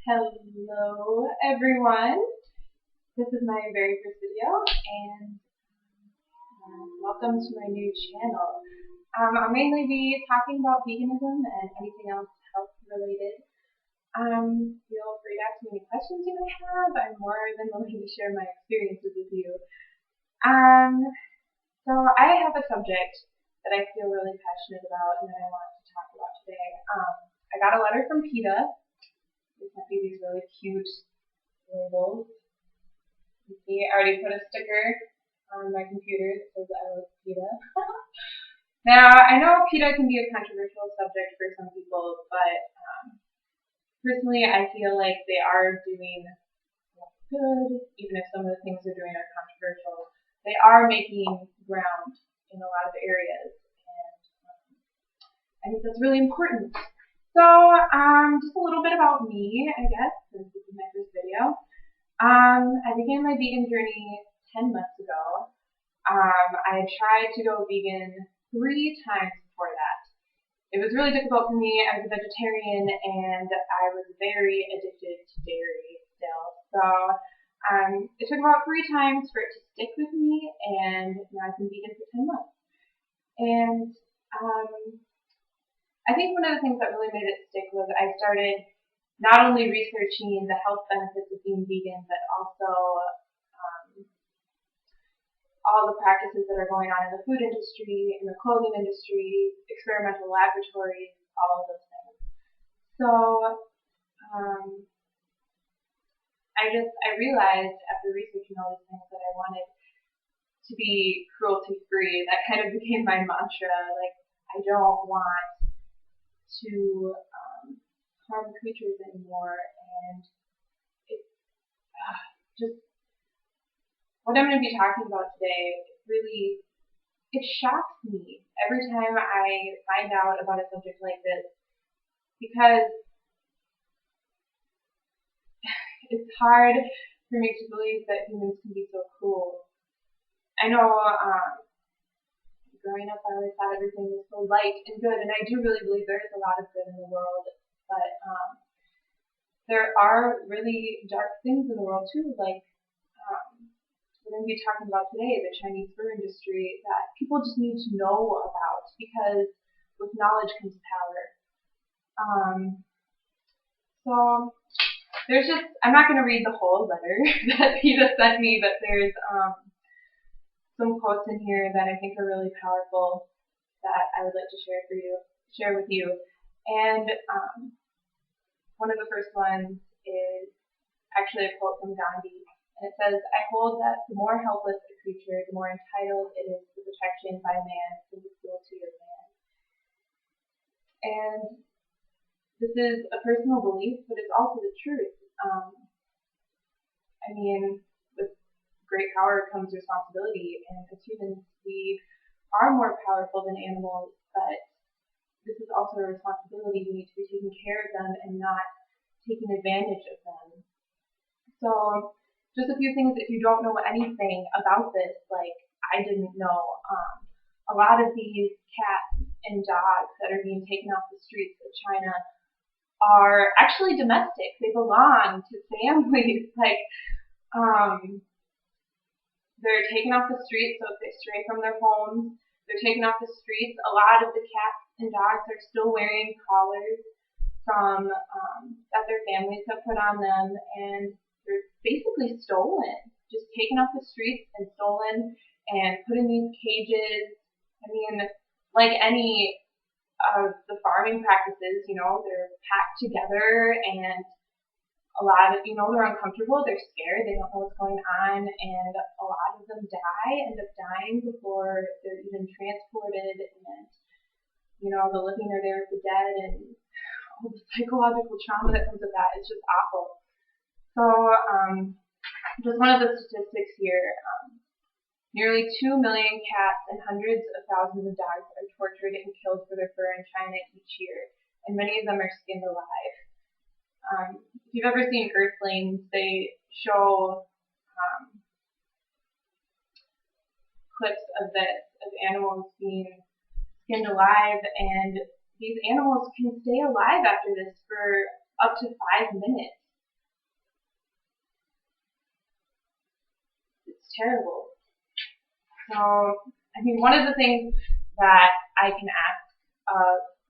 Hello everyone. This is my very first video and welcome to my new channel. I'll mainly be talking about veganism and anything else health related. Feel free to ask me any questions you may have. I'm more than willing to share my experiences with you. Um, so I have a subject that I feel really passionate about and that I want to talk about today. I got a letter from PETA. They sent me these really cute labels. You see, I already put a sticker on my computer that says I love PETA. Now, I know PETA can be a controversial subject for some people, but personally, I feel like they are doing good, even if some of the things they're doing are controversial. They are making ground in a lot of areas, and I think that's really important. So, just a little bit about me, I guess, since this is my first video. I began my vegan journey 10 months ago. I had tried to go vegan 3 times before that. It was really difficult for me. I was a vegetarian and I was very addicted to dairy still. So it took about 3 times for it to stick with me, and now I've been vegan for 10 months. And I think one of the things that really made it stick was I started not only researching the health benefits of being vegan, but also all the practices that are going on in the food industry, in the clothing industry, experimental laboratories, all of those things. So I realized after researching all these things that I wanted to be cruelty free. That kind of became my mantra. Like, I don't want to harm creatures anymore, and it just what I'm going to be talking about today really it shocks me every time I find out about a subject like this, because it's hard for me to believe that humans can be so cruel. I know growing up I always thought everything was so light and good, and I do really believe there is a lot of good in the world, but there are really dark things in the world too, like we're going to be talking about today, the Chinese fur industry, that people just need to know about, because with knowledge comes power. So I'm not going to read the whole letter that PETA sent me, but there's some quotes in here that I think are really powerful that I would like to share with you. And one of the first ones is actually a quote from Gandhi. And it says, "I hold that the more helpless a creature, the more entitled it is to protection by man from the cruelty of man." And this is a personal belief, but it's also the truth. I mean, with great power comes responsibility, and as humans, we are more powerful than animals, but this is also a responsibility. We need to be taking care of them and not taking advantage of them. So, just a few things if you don't know anything about this, like I didn't know. A lot of these cats and dogs that are being taken off the streets of China are actually domestic. They belong to families. Like, they're taken off the streets, so if they stray from their homes, they're taken off the streets. A lot of the cats and dogs are still wearing collars from that their families have put on them, and they're basically stolen, just taken off the streets and stolen and put in these cages. I mean, like any of the farming practices, they're packed together, and a lot of, they're uncomfortable, they're scared, they don't know what's going on, and a lot of them end up dying before they're even transported, and, the living are there with the dead, and all the psychological trauma that comes with that. It's just awful. So, just one of the statistics here, nearly 2 million cats and hundreds of thousands of dogs are tortured and killed for their fur in China each year, and many of them are skinned alive. If you've ever seen Earthlings, they show clips of this, of animals being skinned alive, and these animals can stay alive after this for up to 5 minutes. terrible. So, I mean, one of the things that I can ask,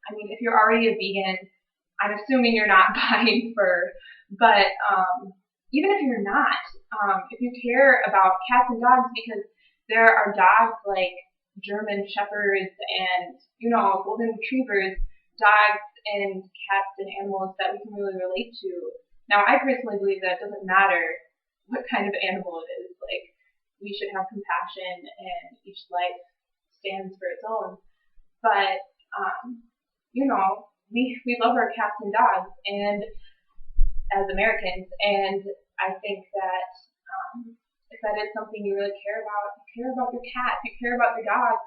if you're already a vegan, I'm assuming you're not buying fur, but even if you're not, if you care about cats and dogs, because there are dogs like German shepherds and, golden retrievers, dogs and cats and animals that we can really relate to. Now, I personally believe that it doesn't matter what kind of animal it is. Like, we should have compassion, and each life stands for its own. But, we love our cats and dogs, and as Americans, and I think that if that is something you really care about, you care about your cat, you care about your dog,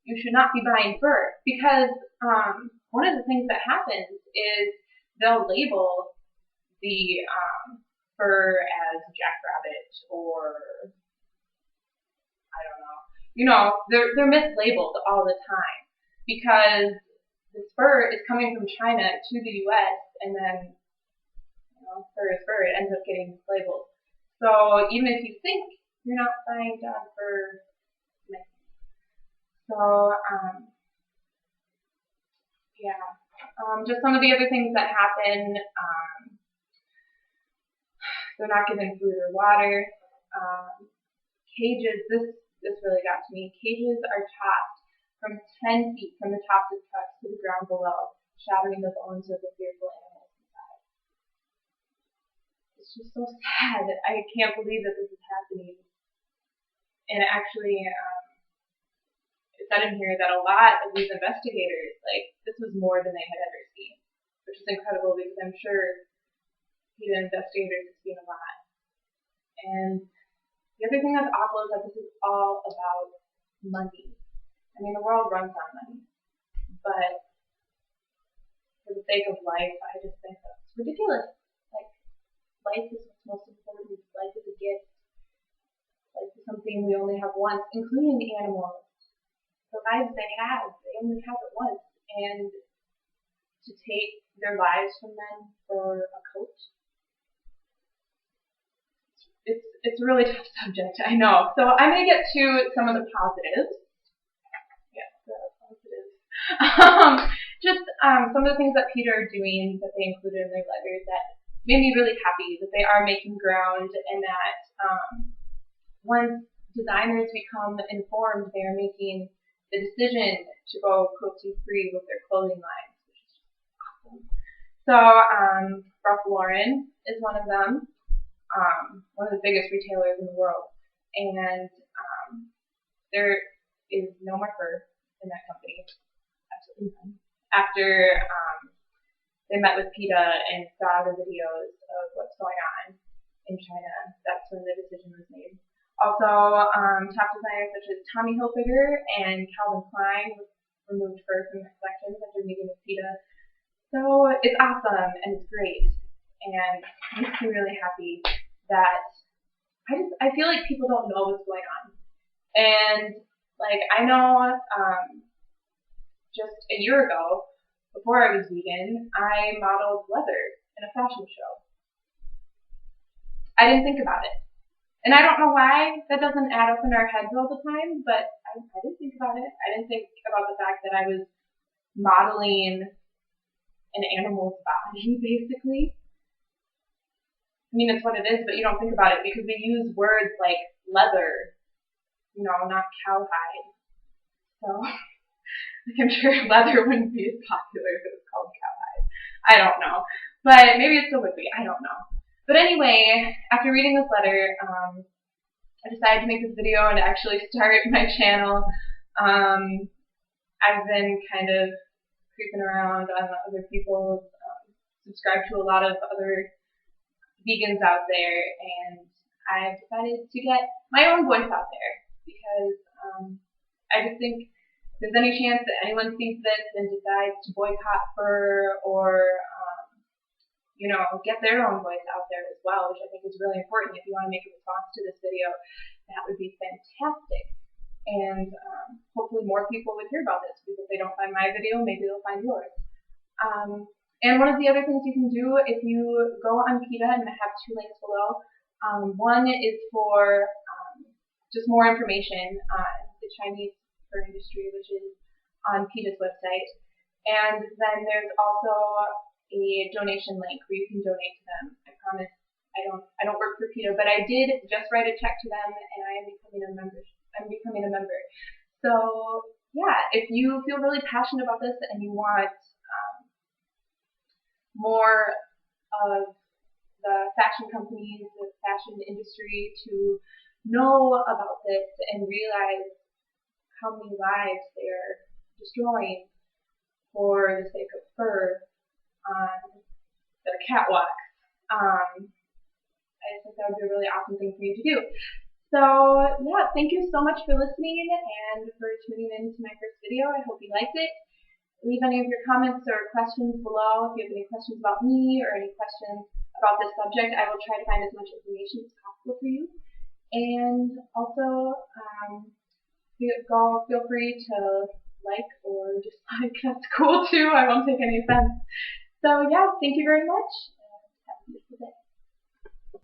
you should not be buying fur, because one of the things that happens is they'll label the fur as jackrabbit, or I don't know. They're mislabeled all the time because this fur is coming from China to the U.S. and then fur is fur. It ends up getting mislabeled. So even if you think you're not buying dog fur, just some of the other things that happen. They're not given food or water. Cages. This really got to me. Cages are tossed from 10 feet from the tops of trucks to the ground below, shattering the bones of the fearful animals inside. It's just so sad. I can't believe that this is happening. And actually, it said in here that a lot of these investigators, this was more than they had ever seen, which is incredible because I'm sure PETA investigators have seen a lot. And the other thing that's awful is that this is all about money. I mean, the world runs on money, but for the sake of life, I just think that's ridiculous. Life is what's most important. Life is a gift. Life is something we only have once, including the animals. The lives they only have it once, and to take their lives from them for a coat, it's a really tough subject, I know. So I'm going to get to some of the positives. Yeah, the positives. Some of the things that PETA are doing that they included in their letters that made me really happy, that they are making ground, and that once designers become informed, they are making the decision to go cruelty-free with their clothing lines, which is awesome. So Ralph Lauren is one of them. One of the biggest retailers in the world, and there is no more fur in that company, absolutely none. After they met with PETA and saw the videos of what's going on in China, that's when the decision was made. Also, top designers such as Tommy Hilfiger and Calvin Klein removed fur from their collections after meeting with PETA. So it's awesome and it's great, and it makes me really happy that I feel like people don't know what's going on. And I know just a year ago, before I was vegan, I modeled leather in a fashion show. I didn't think about it. And I don't know why that doesn't add up in our heads all the time, but I didn't think about it. I didn't think about the fact that I was modeling an animal's body, basically. I mean, it's what it is, but you don't think about it because we use words like leather, not cowhide. So, I'm sure leather wouldn't be as popular if it was called cowhide. I don't know. But maybe it still would be. I don't know. But anyway, after reading this letter, I decided to make this video and actually start my channel. I've been kind of creeping around on other people's, subscribed to a lot of other vegans out there, and I've decided to get my own voice out there because I just think if there's any chance that anyone sees this and decides to boycott fur or get their own voice out there as well, which I think is really important. If you want to make a response to this video, that would be fantastic. And hopefully more people would hear about this, because if they don't find my video, maybe they'll find yours. And one of the other things you can do if you go on PETA, I'm going to have 2 links below. One is for just more information on the Chinese fur industry, which is on PETA's website. And then there's also a donation link where you can donate to them. I promise I don't work for PETA, but I did just write a check to them, and I am becoming a member. So yeah, if you feel really passionate about this and you want more of the fashion companies, the fashion industry to know about this and realize how many lives they're destroying for the sake of fur on their catwalks. I think that would be a really awesome thing for you to do. So yeah, thank you so much for listening and for tuning in to my first video. I hope you liked it. Leave any of your comments or questions below. If you have any questions about me or any questions about this subject, I will try to find as much information as possible for you. And also, feel free to like or dislike. That's cool too. I won't take any offense. So yeah, thank you very much.